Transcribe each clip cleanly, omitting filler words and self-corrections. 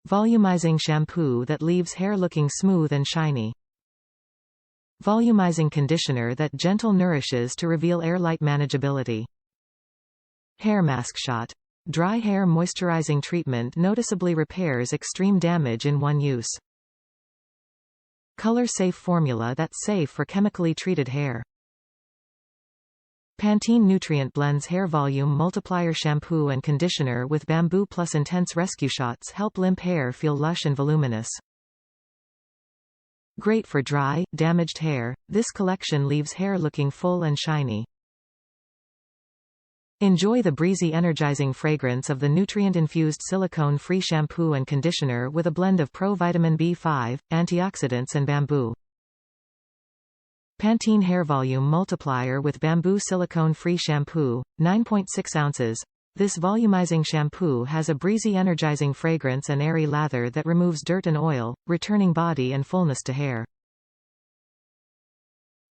Volumizing shampoo that leaves hair looking smooth and shiny. Volumizing conditioner that gentle nourishes to reveal air-light manageability. Hair mask shot. Dry hair moisturizing treatment noticeably repairs extreme damage in one use. Color-safe formula that's safe for chemically treated hair. Pantene Nutrient blends hair volume multiplier shampoo and conditioner with bamboo plus intense rescue shots help limp hair feel lush and voluminous. Great for dry, damaged hair, this collection leaves hair looking full and shiny. Enjoy the breezy energizing fragrance of the nutrient-infused silicone-free shampoo and conditioner with a blend of pro-vitamin B5, antioxidants and bamboo. Pantene Hair Volume Multiplier with Bamboo Silicone-Free Shampoo, 9.6 ounces. This volumizing shampoo has a breezy energizing fragrance and airy lather that removes dirt and oil, returning body and fullness to hair.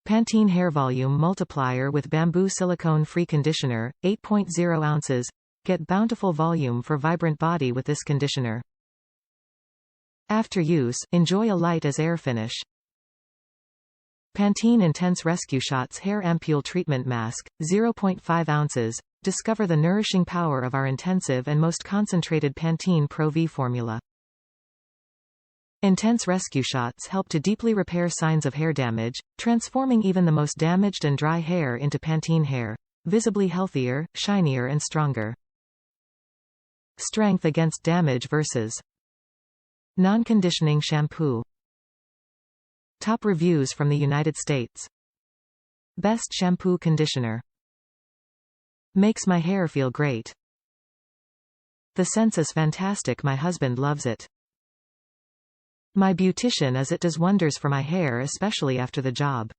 Pantene Hair Volume Multiplier with Bamboo Silicone-Free Conditioner, 8.0 ounces. Get bountiful volume for vibrant body with this conditioner. After use, enjoy a light as air finish. Pantene Intense Rescue Shots Hair Ampoule Treatment Mask, 0.5 ounces. Discover the nourishing power of our intensive and most concentrated Pantene Pro-V formula. Intense Rescue Shots help to deeply repair signs of hair damage, transforming even the most damaged and dry hair into Pantene hair. Visibly healthier, shinier and stronger. Strength against damage versus non-conditioning shampoo. Top reviews from the United States. Best shampoo conditioner. Makes my hair feel great. The scent is fantastic, my husband loves it. My beautician as it does wonders for my hair, especially after the job.